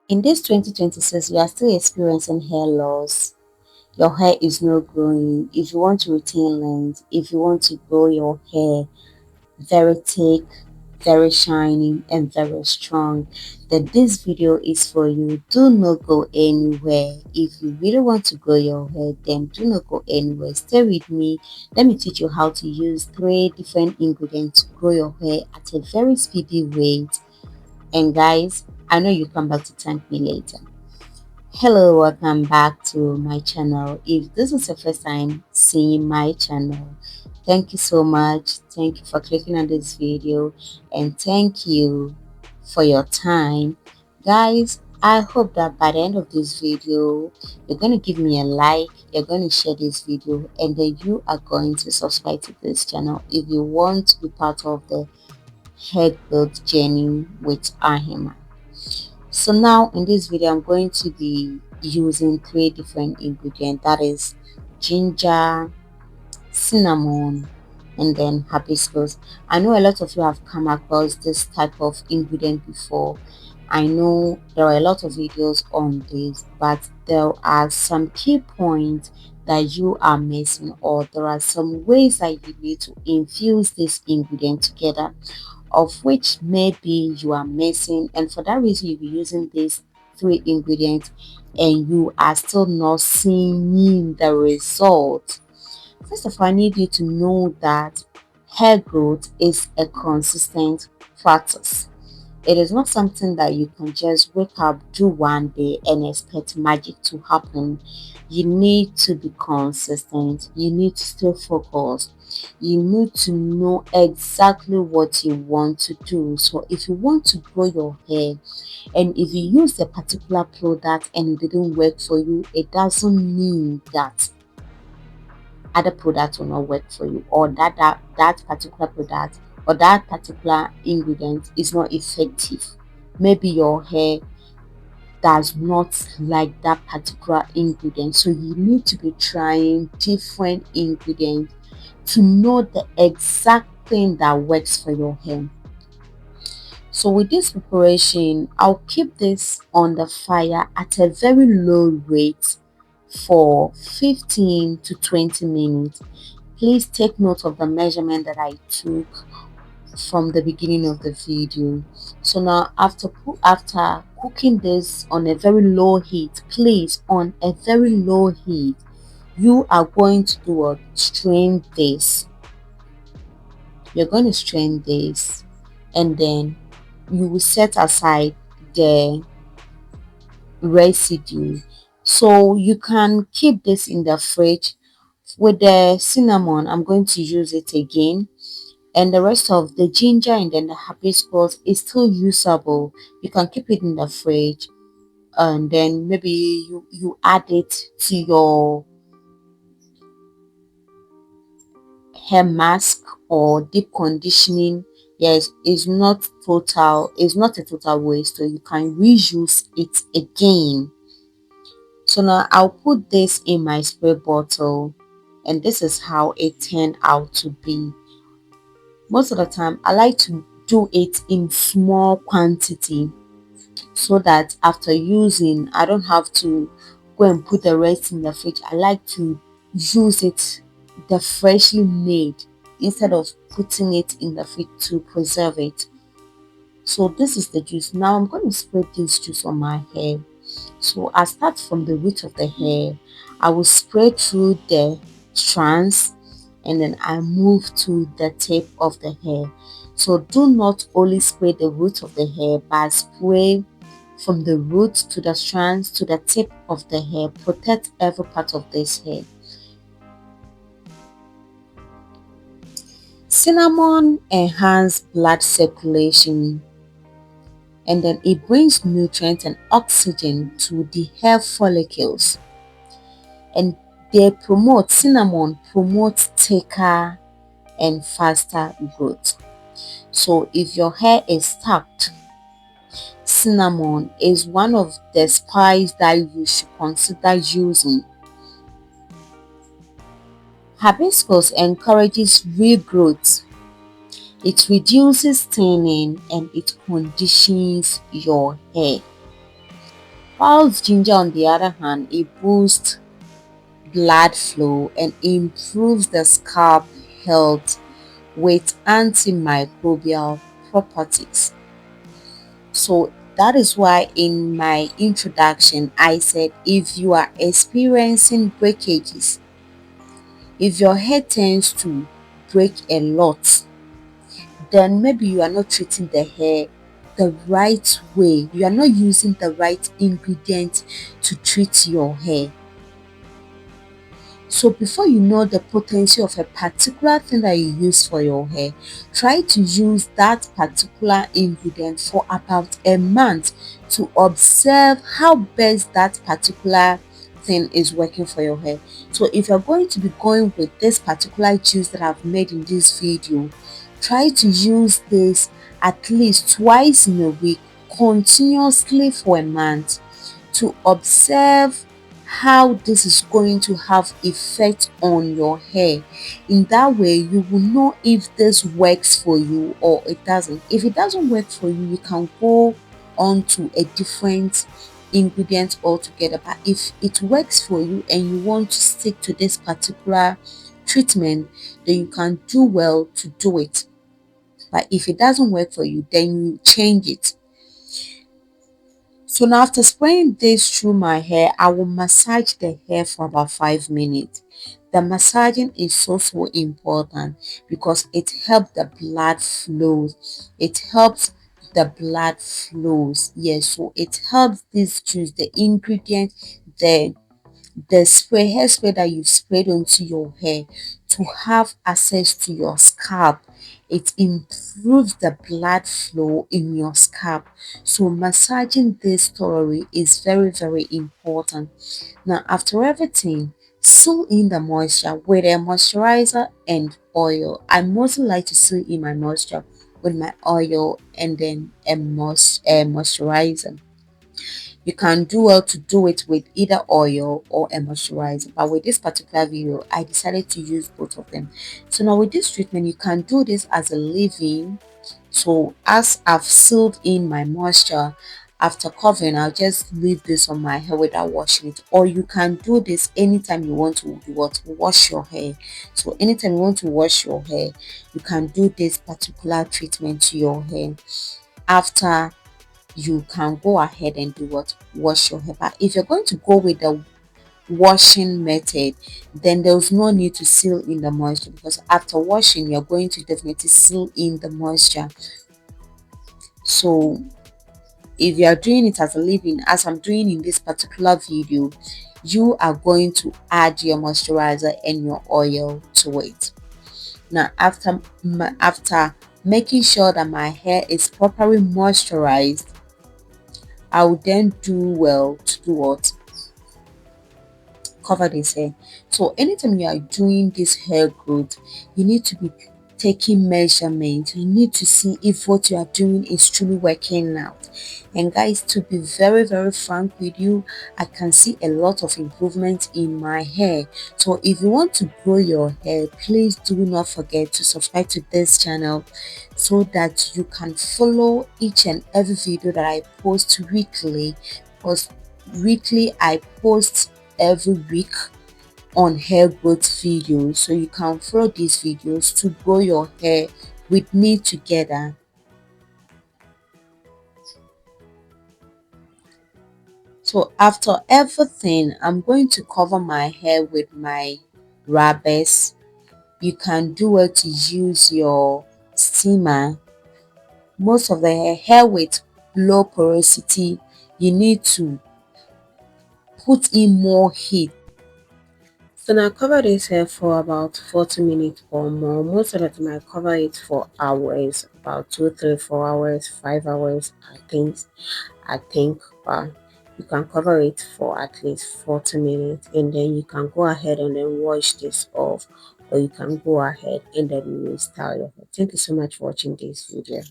In this 2026, you are still experiencing hair loss. Your hair is not growing. If you want to retain length, if you want to grow your hair very thick, very shiny, and very strong, then this video is for you. Do not go anywhere. If you really want to grow your hair, then do not go anywhere. Stay with me. Let me teach you how to use 3 different ingredients to grow your hair at a very speedy rate. And guys, I know you come back to thank me later. Hello, welcome back to my channel. If this is your first time seeing my channel, thank you so much. Thank you for clicking on this video, and thank you for your time. Guys, I hope that by the end of this video, you're going to give me a like, you're going to share this video, and then you are going to subscribe to this channel if you want to be part of the hair growth journey with Ahima. So now in this video, I'm going to be using 3 different ingredients, that is ginger, cinnamon, and then hibiscus. I know a lot of you have come across this type of ingredient before. I know there are a lot of videos on this, but there are some key points that you are missing, or there are some ways that you need to infuse this ingredient together, of which maybe you are missing, and for that reason you'll be using these 3 ingredients and you are still not seeing the result. First of all, I need you to know that hair growth is a consistent practice. It is not something that you can just wake up, do one day, and expect magic to happen. You need to be consistent. You need to stay focused. You need to know exactly what you want to do. So if you want to grow your hair, and if you use a particular product and it didn't work for you, it doesn't mean that other products will not work for you, or that particular product or that particular ingredient is not effective. Maybe your hair does not like that particular ingredient, so you need to be trying different ingredients to know the exact thing that works for your hair. So with this preparation, I'll keep this on the fire at a very low rate for 15 to 20 minutes. Please take note of the measurement that I took from the beginning of the video. So now after cooking this on a very low heat, please, on a very low heat, you are going to do a strain this. You're going to strain this, and then you will set aside the residue, so you can keep this in the fridge. With the cinnamon, I'm going to use it again, and the rest of the ginger and then the hibiscus is still usable. You can keep it in the fridge, and then maybe you add it to your hair mask or deep conditioning. Yes, it's not a total waste, so you can reuse it again. So now I'll put this in my spray bottle, and this is how it turned out to be. Most of the time I like to do it in small quantity, so that after using I don't have to go and put the rest in the fridge. I like to use it, the freshly made, instead of putting it in the fridge to preserve it. So this is the juice. Now I'm going to spread this juice on my hair. So I start from the root of the hair. I will spray through the strands, and then I move to the tip of the hair. So do not only spray the root of the hair, but spray from the root to the strands to the tip of the hair. Protect every part of this hair. Cinnamon enhances blood circulation, and then it brings nutrients and oxygen to the hair follicles, and cinnamon promotes thicker and faster growth. So if your hair is stuck, cinnamon is one of the spices that you should consider using. Hibiscus encourages regrowth. It reduces thinning and it conditions your hair. Whilst ginger, on the other hand, it boosts blood flow and improves the scalp health with antimicrobial properties. So that is why in my introduction I said if you are experiencing breakages, if your hair tends to break a lot, then maybe you are not treating the hair the right way. You are not using the right ingredient to treat your hair. So before you know the potency of a particular thing that you use for your hair, try to use that particular ingredient for about a month to observe how best that particular thing is working for your hair. So if you're going to be going with this particular juice that I've made in this video, try to use this at least twice in a week continuously for a month to observe how this is going to have effect on your hair. In that way you will know if this works for you or it doesn't. If it doesn't work for you, you can go on to a different ingredient altogether. But if it works for you and you want to stick to this particular treatment, then you can do well to do it. But if it doesn't work for you, then you change it. So now after spraying this through my hair, I will massage the hair for about 5 minutes. The massaging is so important because it helps the blood flows. It helps the blood flows. Yes, so it helps this juice, the ingredient, the hairspray that you've sprayed onto your hair to have access to your scalp. It improves the blood flow in your scalp. So massaging this thoroughly is very important. Now after everything, seal in the moisture with a moisturizer and oil. I mostly like to seal in my moisture with my oil and then a moisturizer. You can do well to do it with either oil or a moisturizer, but with this particular video I decided to use both of them. So now with this treatment you can do this as a leave-in. So as I've sealed in my moisture, after covering I'll just leave this on my hair without washing it, or you can do this anytime you want to do what, wash your hair. So anytime you want to wash your hair, you can do this particular treatment to your hair. After, you can go ahead and do what, wash your hair. But if you're going to go with the washing method, then there's no need to seal in the moisture, because after washing you're going to definitely seal in the moisture. So if you are doing it as a leave-in, as I'm doing in this particular video, you are going to add your moisturizer and your oil to it. Now after making sure that my hair is properly moisturized, I will then do well to do what, cover this hair. So anytime you are doing this hair growth, you need to be taking measurements. You need to see if what you are doing is truly working out. And guys, to be very frank with you, I can see a lot of improvement in my hair. So if you want to grow your hair, please do not forget to subscribe to this channel so that you can follow each and every video that I post weekly, because weekly I post every week on hair growth videos. So you can follow these videos to grow your hair with me together. So after everything, I'm going to cover my hair with my rubbers. You can do it to use your steamer. Most of the hair with low porosity, you need to put in more heat. So now I cover this hair for about 40 minutes or more. Most of the time I cover it for hours, about 2, 3, 4 hours, 5 hours. I think you can cover it for at least 40 minutes, and then you can go ahead and then wash this off, or you can go ahead and then restyle your hair. Thank you so much for watching this video.